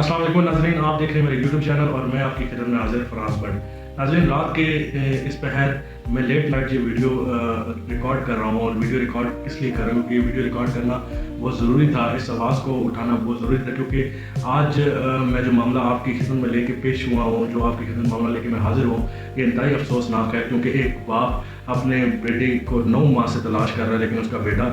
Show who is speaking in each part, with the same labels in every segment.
Speaker 1: अस्सलाम वालेकुम नाज़रीन, आप देख रहे हैं मेरे यूट्यूब चैनल और मैं आपकी खिदमत में हाजिर फराज बट। नाज़रीन, रात के इस पहर मैं लेट नाइट ये वीडियो रिकॉर्ड कर रहा हूँ और वीडियो रिकॉर्ड इसलिए कर रहा हूँ कि वीडियो रिकॉर्ड करना बहुत ज़रूरी था, इस आवाज़ को उठाना बहुत ज़रूरी था, क्योंकि आज मैं जो मामला आपकी खिदमत में लेके पेश हुआ हूँ, जो आपकी खिदमत मामला लेके मैं हाजिर हूँ, ये इंतहाई अफसोसनाक है। क्योंकि एक बाप अपने बेटे को 9 माह से तलाश कर रहा है, लेकिन उसका बेटा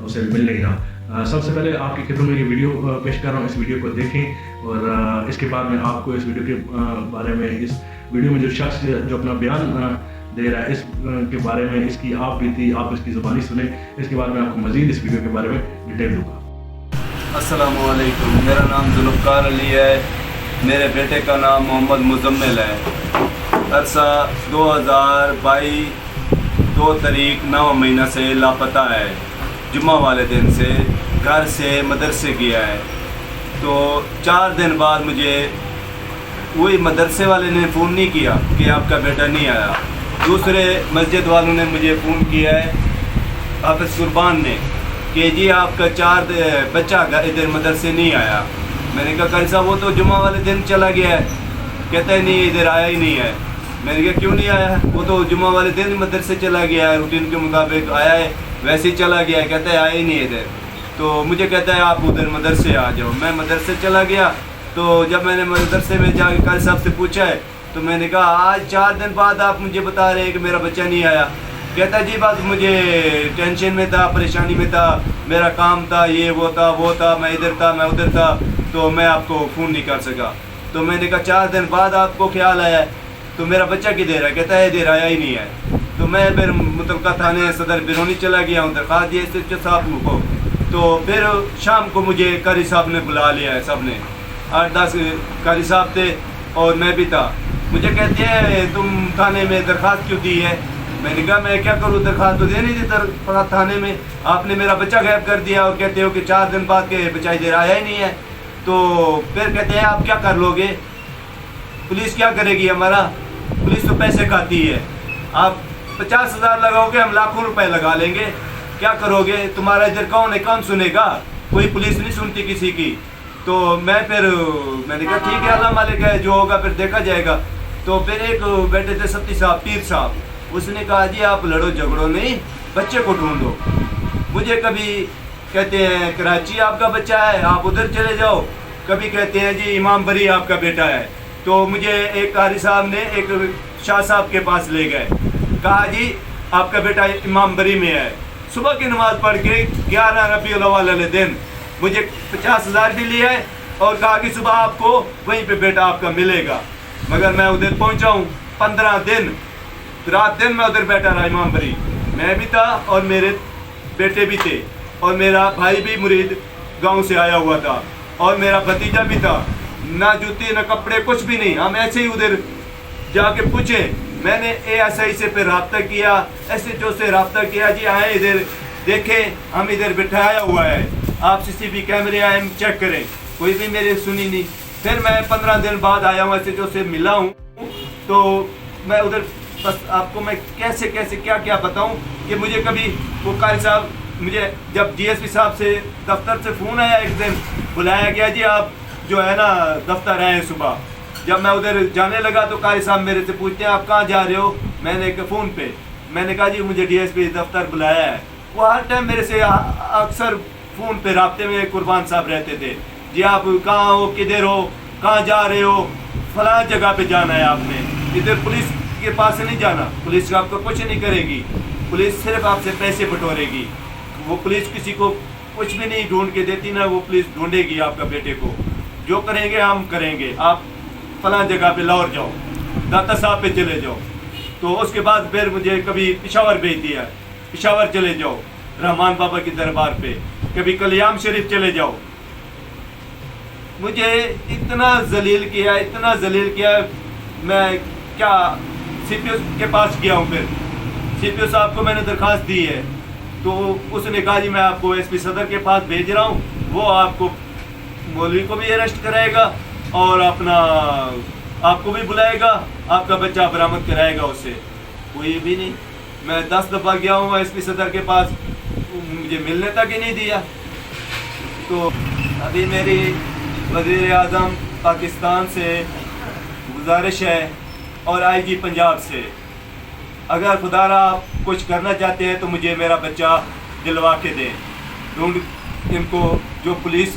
Speaker 1: उसे मिल नहीं रहा। सबसे पहले आपकी खिदमत में ये वीडियो पेश कर रहा हूँ, इस वीडियो को देखें और इसके बाद मैं आपको इस वीडियो के बारे में, इस वीडियो में जो शख्स जो अपना बयान दे रहा है इस के बारे में, इसकी आप बीती आप इसकी ज़ुबानी सुने। इसके बाद मैं आपको मज़ीद इस वीडियो के बारे में डिटेल दूँगा।
Speaker 2: अस्सलामु अलैकुम, मेरा नाम जुल्फ़कार अली है, मेरे बेटे का नाम मोहम्मद मुज़म्मिल है। अरसा 2022 2 तारीख 9 महीना से लापता है। जुम्मा वाले दिन से घर से मदरसे गया है। तो 4 दिन बाद मुझे वही मदरसे वाले ने फ़ोन नहीं किया कि आपका बेटा नहीं आया। दूसरे मस्जिद वालों ने मुझे फ़ोन किया है, हाफ़िज़ कुर्बान ने, कि जी आपका 4 बच्चा इधर मदरसे नहीं आया। मैंने कहा कारी साहब वो तो जुम्मा वाले दिन चला गया है। कहता है नहीं इधर आया ही नहीं है। मैंने कहा क्यों नहीं आया? वो तो जुम्मा वाले दिन मदरसे चला गया है, रूटीन के मुताबिक आया है, वैसे ही चला गया है। कहता है आया ही नहीं इधर। तो मुझे कहता है आप उधर मदरसे आ जाओ। मैं मदरसे चला गया। तो जब मैंने मदरसे में जाकर कारी साहब से पूछा है तो मैंने कहा आज 4 दिन बाद आप मुझे बता रहे हैं कि मेरा बच्चा नहीं आया। कहता जी बात मुझे टेंशन में था, परेशानी में था, मेरा काम था, ये वो था, मैं इधर था, मैं उधर था, तो मैं आपको फ़ोन नहीं कर सका। तो मैंने कहा 4 दिन बाद आपको ख्याल आया तो मेरा बच्चा किधर है? कहता है इधर आया ही नहीं है। तो मैं फिर मुतलका थाने सदर बिरोनी चला गया हूँ, दरख्वास्त दिए एस एच साहब को। तो फिर शाम को मुझे कारी साहब ने बुला लिया है, सब ने 8-10 कारी साहब थे और मैं भी था। मुझे कहते हैं तुम थाने में दरख्वास्त क्यों दी है? मैंने कहा मैं क्या करूँ, दरख्वास्त तो दे नहीं दी थाने में, आपने मेरा बच्चा गायब कर दिया और कहते हो कि 4 दिन बाद के बच्चा इधर आया ही नहीं है। तो फिर कहते हैं आप क्या कर लोगे, पुलिस क्या करेगी हमारा? पुलिस तो पैसे खाती है, आप 50,000 लगाओगे, हम लाखों रुपए लगा लेंगे, क्या करोगे? तुम्हारा इधर कौन है, कौन सुनेगा? कोई पुलिस नहीं सुनती किसी की। तो मैंने कहा ठीक है अल्लाह मालिक है, जो होगा फिर देखा जाएगा। तो फिर एक बैठे थे सत्ती साहब, पीर साहब, उसने कहा जी आप लड़ो झगड़ो नहीं, बच्चे को ढूंढो। मुझे कभी कहते हैं कराची आपका बच्चा है, आप उधर चले जाओ, कभी कहते हैं जी इमाम बरी आपका बेटा है। तो मुझे एक कारी साहब ने एक शाह साहब के पास ले गए, कहा जी आपका बेटा इमाम बरी में है। सुबह की नमाज़ पढ़ के 11 रबीउल अव्वल वाले दिन मुझे 50,000 भी लिया है और कहा कि सुबह आपको वहीं पे बेटा आपका मिलेगा। मगर मैं उधर पहुंचा हूँ 15 दिन, रात दिन मैं उधर बैठा रहा इमाम बरी। मैं भी था और मेरे बेटे भी थे और मेरा भाई भी मुरीद गांव से आया हुआ था और मेरा भतीजा भी था। ना जूती ना कपड़े, कुछ भी नहीं, हम ऐसे ही उधर जाके पूछे। मैंने ASI से फिर रब्ता किया, SHO से रब्ता किया, जी आए इधर देखें, हम इधर बिठाया हुआ है, आप CCTV कैमरे आए चेक करें, कोई भी मेरी सुनी नहीं। फिर मैं 15 दिन बाद आया हूँ, SHO से मिला हूँ। तो मैं उधर बस आपको मैं कैसे क्या बताऊँ कि मुझे कभी वो कारी साहब, मुझे जब DSP साहब से दफ्तर से फ़ोन आया, एक दिन बुलाया गया जी आप जो है ना दफ्तर आए सुबह। जब मैं उधर जाने लगा तो कारी साहब मेरे से पूछते हैं आप कहाँ जा रहे हो? मैंने कहा फ़ोन पे, मैंने कहा जी मुझे DSP दफ्तर बुलाया है। वो हर टाइम मेरे से अक्सर फ़ोन पे राब्ते में कुर्बान साहब रहते थे, जी आप कहाँ हो, किधर हो, कहाँ जा रहे हो? फलां जगह पे जाना है आपने, इधर पुलिस के पास से नहीं जाना, पुलिस आपको कुछ नहीं करेगी, पुलिस सिर्फ आपसे पैसे बटोरेगी। वो पुलिस किसी को कुछ भी नहीं ढूंढ के देती ना, वो पुलिस ढूंढेगी आपका बेटे को, जो करेंगे हम करेंगे, आप फलां जगह पे लाहौर जाओ, दाता साहब पे चले जाओ। तो उसके बाद फिर मुझे कभी पिशावर भेज दिया, पिशावर चले जाओ रहमान बाबा की दरबार पे, कभी कलियाम शरीफ चले जाओ। मुझे इतना जलील किया, मैं क्या CPO के पास गया हूँ। फिर CPO साहब को मैंने दरख्वास्त दी है, तो उसने कहा जी मैं आपको SP सदर के पास भेज रहा हूँ, वो आपको मौलवी को भी अरेस्ट कराएगा और अपना आपको भी बुलाएगा, आपका बच्चा बरामद कराएगा उससे। कोई भी नहीं। मैं 10 दफ़ा गया हूँ SP सदर के पास, मुझे मिलने तक ही नहीं दिया। तो अभी मेरी वज़ीर आज़म पाकिस्तान से गुजारिश है और आईजी पंजाब से, अगर खुदारा आप कुछ करना चाहते हैं तो मुझे मेरा बच्चा दिलवा के दें। ढूंढ इनको, जो पुलिस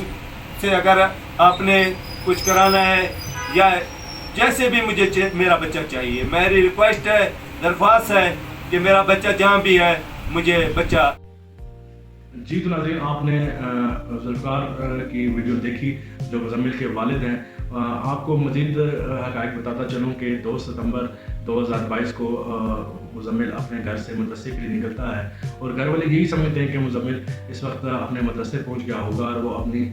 Speaker 2: से अगर आपने कुछ कराना है या जैसे भी मुझे मेरा बच्चा चाहिए, मेरी रिक्वेस्ट है, दरख्वास्त है कि मेरा बच्चा जहाँ भी है मुझे बच्चा।
Speaker 1: जी तो नाज़रीन, आपने ज़ुल्फ़िकार की वीडियो देखी जो मुज़म्मिल के वालिद हैं। आपको मज़ीद हक़ाइक़ बताता चलूँ कि 2 सितंबर 2022 को मुज़म्मिल अपने घर से मदरसे के लिए निकलता है और घर वाले यही समझते हैं कि मुज़म्मिल इस वक्त अपने मदरसे पहुंच गया होगा और वो अपनी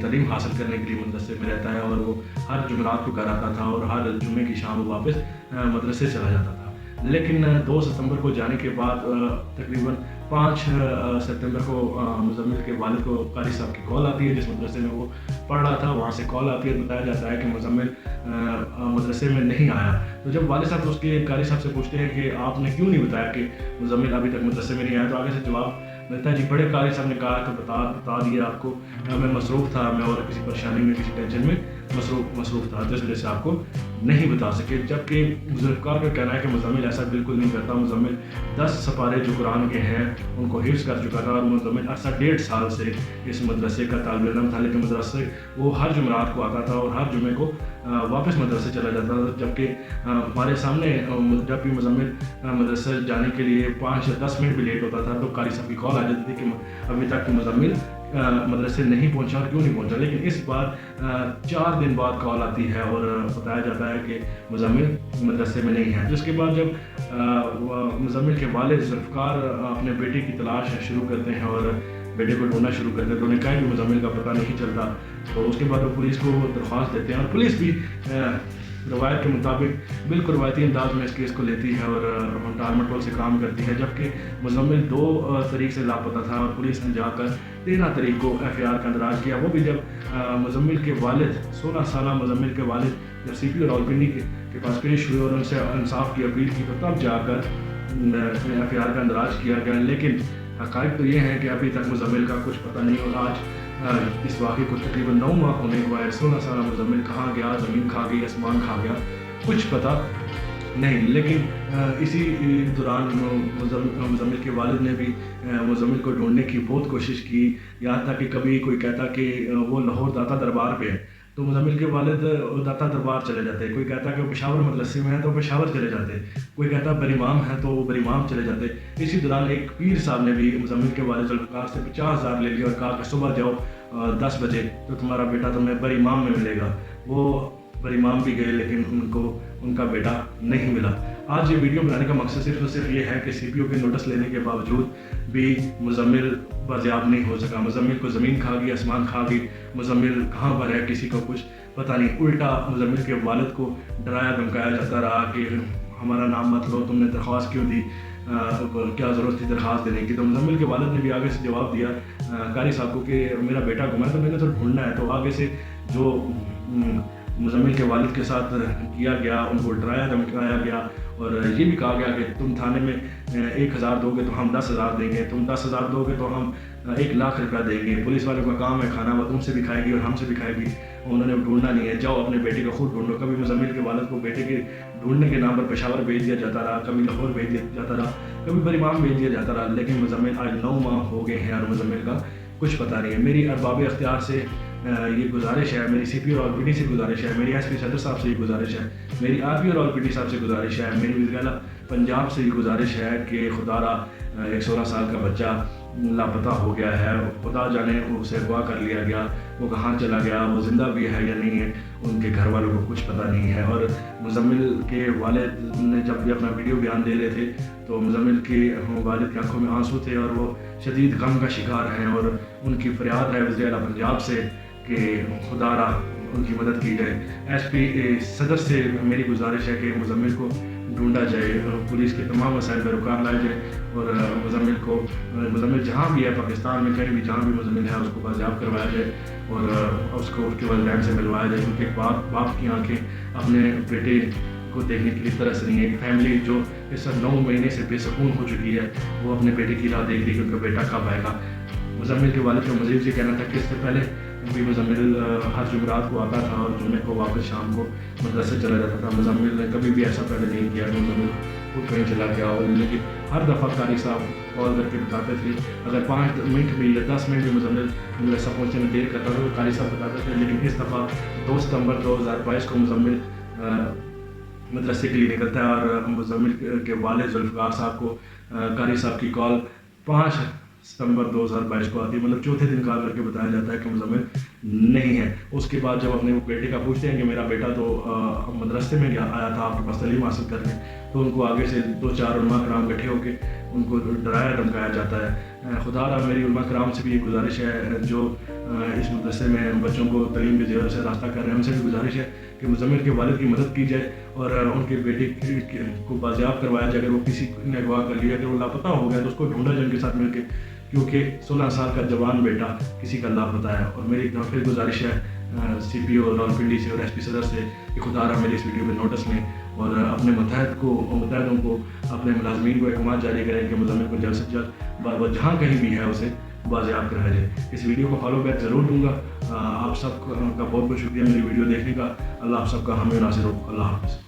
Speaker 1: तालीम हासिल करने के लिए मदरसे में रहता है और वो हर जुमेरात को घर आता था और हर जुमे की शाम वो वापस मदरसे चला जाता था। लेकिन 2 सितंबर को जाने के बाद तकरीबन 5 सितंबर को मुज़म्मिल के वालिद को कारी साहब की कॉल आती है, जिस मदरसे में वो पढ़ रहा था वहाँ से कॉल आती है, बताया जाता है कि मुज़म्मिल मदरसे में नहीं आया। तो जब वालिद साहब उसके कारी साहब से पूछते हैं कि आपने क्यों नहीं बताया कि मुज़म्मिल अभी तक मदरसे में नहीं आया, तो आगे से जवाब मिलता है जी बड़े कारी साहब ने कहा तो बता दिया आपको, मैं मसरूफ़ था, मैं और किसी परेशानी में किसी टेंशन में मसरूफ़ था, जिस वजह से आपको नहीं बता सके। जबकि ज़ुल्फ़िकार का कहना है कि मुज़म्मिल ऐसा बिल्कुल नहीं करता। मुज़म्मिल 10 सपारे जो कुरान के हैं उनको हिफ्ज़ कर चुका था और मुज़म्मिल अर्सा 1.5 साल से इस मदरसे का तालिब इल्म था, लेकिन मदरसे वो हर जुमेरात को आता था और हर जुमे को वापस मदरसे चला जाता था। जबकि हमारे सामने जब भी मुज़म्मिल मदरसे जाने के लिए 5 या 10 मिनट भी लेट होता था तो कारी साहब की कॉल आ जाती थी कि अभी तक मुज़म्मिल मदरसे नहीं पहुंचा, क्यों नहीं पहुंचा। लेकिन इस बार 4 दिन बाद कॉल आती है और बताया जाता है कि मुज़म्मिल मदरसे में नहीं है। जिसके बाद जब मुज़म्मिल के वालिद ज़ुल्फ़िकार अपने बेटे की तलाश शुरू करते हैं और बेटे को ढूंढना शुरू करते हैं तो उन्हें कहीं भी मुज़म्मिल का पता नहीं चलता। तो उसके बाद वो पुलिस को दरख्वास्त देते हैं और पुलिस भी रवायत के मुताबिक बिल्कुल रवायती अंदाज में इस केस को लेती है और टाल मटोल से काम करती है। जबकि मुज़म्मिल 2 तारीख से लापता था और पुलिस ने जाकर 13 तारीख को FIR का इंदराज किया। वो भी जब मुज़म्मिल के वालिद 16 साल मुज़म्मिल के वालिद जब CPO रावलपिंडी के पास पेश हुए और उनसे इंसाफ की अपील की तो तब जाकर FIR का इंदराज किया गया। लेकिन हक़ाइक़ तो ये है कि अभी तक मुज़म्मिल का कुछ पता नहीं और आज इस वाक़े को तकरीबन 9 माह होने को है। 16 साल मुज़म्मिल कहाँ गया, ज़मीन खा गई, आसमान खा गया, कुछ पता नहीं। लेकिन इसी दौरान मुज़म्मिल के वालिद ने भी मुज़म्मिल को ढूंढने की बहुत कोशिश की। यहाँ तक कि कभी कोई कहता कि वो लाहौर दाता दरबार पे है तो मुज़म्मिल के वालिद दाता दरबार चले जाते, कोई कहता कि वो पेशावर मदरसे में है तो पेशावर चले जाते, कोई कहता बरीमाम है तो वो बरीमाम चले जाते। इसी दौरान एक पीर साहब ने भी मुज़म्मिल के वालिद ज़ुल्फ़िकार से 50,000 ले लिया और कहा कि सुबह जाओ 10 बजे तो तुम्हारा बेटा तुम्हें बरीमाम में मिलेगा। वो बरीमाम भी गए लेकिन उनको उनका बेटा नहीं मिला। आज ये वीडियो बनाने का मकसद सिर्फ और सिर्फ ये है कि CPO के नोटिस लेने के बावजूद भी मुज़म्मिल बाज़ियाब नहीं हो सका। मुज़म्मिल को ज़मीन खा गई, आसमान खा गई, मुज़म्मिल कहाँ पर है किसी को कुछ पता नहीं। उल्टा मुज़म्मिल के वालिद को डराया धमकाया जाता रहा कि हमारा नाम मत लो, तुमने दरख्वास्त क्यों दी, क्या ज़रूरत थी दरख्वास्त देने की। तो मुज़म्मिल के वालिद ने भी आगे से जवाब दिया कारी साहब को कि मेरा बेटा गुमा है तो मैंने तो ढूंढना है। तो आगे से जो मुज़म्मिल के वालिद के साथ किया गया, उनको डराया धमकाया गया और ये भी कहा गया कि तुम थाने में 1,000 दोगे तो हम 10,000 देंगे, तुम 10,000 दोगे तो हम 1,00,000 रुपया देंगे। पुलिस वालों का काम है खाना, वो तुमसे भी खाएगी और हमसे भी खाएगी। उन्होंने ढूंढना नहीं है, जाओ अपने बेटे को खुद ढूंढो। कभी मुज़म्मिल के वालिद को बेटे के ढूंढने के नाम पर पेशावर भेज दिया जाता रहा, कभी लाहौर भेज दिया जाता रहा, कभी बरीमाम भेज दिया जाता रहा। लेकिन मुज़म्मिल आज 9 माह हो गए हैं और मुज़म्मिल का कुछ पता नहीं है। मेरी अरबाब इख्तियार से ये गुजारिश है, मेरी CPO रावलपिंडी से गुजारिश है, मेरी SP सदर साहब से ये गुजारिश है, मेरी RPO रावलपिंडी साहब से गुजारिश है, मेरी वज़ीर-ए-आला पंजाब से ये गुजारिश है कि खुदारा एक 16 साल का बच्चा लापता हो गया है, खुदा जाने उसे अगवा कर लिया गया, वो कहाँ चला गया, वो ज़िंदा भी है या नहीं है, उनके घर वालों को कुछ पता नहीं है। और मुज़म्मिल के वालिद ने जब भी अपना वीडियो बयान दे रहे थे तो मुज़म्मिल के वालिद की आंखों में आंसू थे और वो शदीद गम का शिकार हैं और उनकी फरियाद है वज़ीर-ए-आला पंजाब से कि खुदारा उनकी मदद की जाए। SP सदर से मेरी गुजारिश है कि मुज़म्मिल को ढूंढा जाए, पुलिस के तमाम वसाइल पर रुकान लाया जाए और मुज़म्मिल जहाँ भी है पाकिस्तान में कहीं भी जहाँ भी मुज़म्मिल है उसको बाज़ियाब करवाया जाए और उसको उसके वालिदैन से मिलवाया जाए। क्योंकि बाप की आंखें अपने बेटे को देखने के लिए तरस रही है। एक फैमिली जो इस 9 महीने से बेसकून हो चुकी है वो अपने बेटे की राह देख रही है कि उनका बेटा कब आएगा। मुज़म्मिल के वालिद का मज़ीद ये कहना था कि इससे पहले भी मुज़म्मिल हर जुमेरात को आता था और जुमे को वापस शाम को मदरसे चला जाता था। मुज़म्मिल ने कभी भी ऐसा पहले नहीं किया कि मुज़म्मिल खुद कहीं चला गया हो, लेकिन हर दफ़ा कारी साहब कॉल करके बताते थे, अगर 5 मिनट भी या 10 मिनट भी मुज़म्मिल मदरसा पहुँचने में देर करता था तो कारी साहब बताते थे। लेकिन इस दफ़ा 2 सितंबर 2022 को मुज़म्मिल मदरसे के लिए निकलता है और मुज़म्मिल के वालिद ज़ुल्फ़िकार साहब को कारी साहब की कॉल 5 सितंबर 2022 को आती है। मतलब चौथे दिन कॉल करके बताया जाता है कि मुज़म्मिल नहीं है। उसके बाद जब अपने बेटे का पूछते हैं कि मेरा बेटा तो मदरसे में आया था आपके पास तालीम हासिल करने, तो उनको आगे से 2-4 उलमा कराम इकट्ठे होकर उनको डराया धमकाया जाता है। खुदा रहा मेरी उलमा कराम से भी ये गुजारिश है जो इस मदरसे में बच्चों को तालीम की ज़रूरत से रास्ता कर रहे हैं, उनसे भी गुजारिश है कि मुज़म्मिल के वालिद की मदद की जाए और उनके बेटे को बाजियाब करवाया जाए। अगर वो किसी ने अगवा कर लिया, अगर वो लापता हो गया तो उसको ढूंढा जाए उनके साथ मिलकर, क्योंकि 16 साल का जवान बेटा किसी का लापता है। और मेरी फिर गुजारिश है CPO रावलपिंडी से और SP सदर से कि खुदा रहा मेरी इस वीडियो में नोटिस लें और अपने मुतहदों को अपने मुलाजमीन को अहकाम जारी करें कि मुज़म्मिल को जल्द से जल्द वो जहाँ कहीं भी है उसे बाजियाब कराया जाए। इस वीडियो को फॉलो बैक ज़रूर दूँगा। आप सब का बहुत बहुत शुक्रिया मेरी वीडियो देखने का। अल्लाह आप सबका हामी नासिर हो। अल्लाह हाफ़िज़।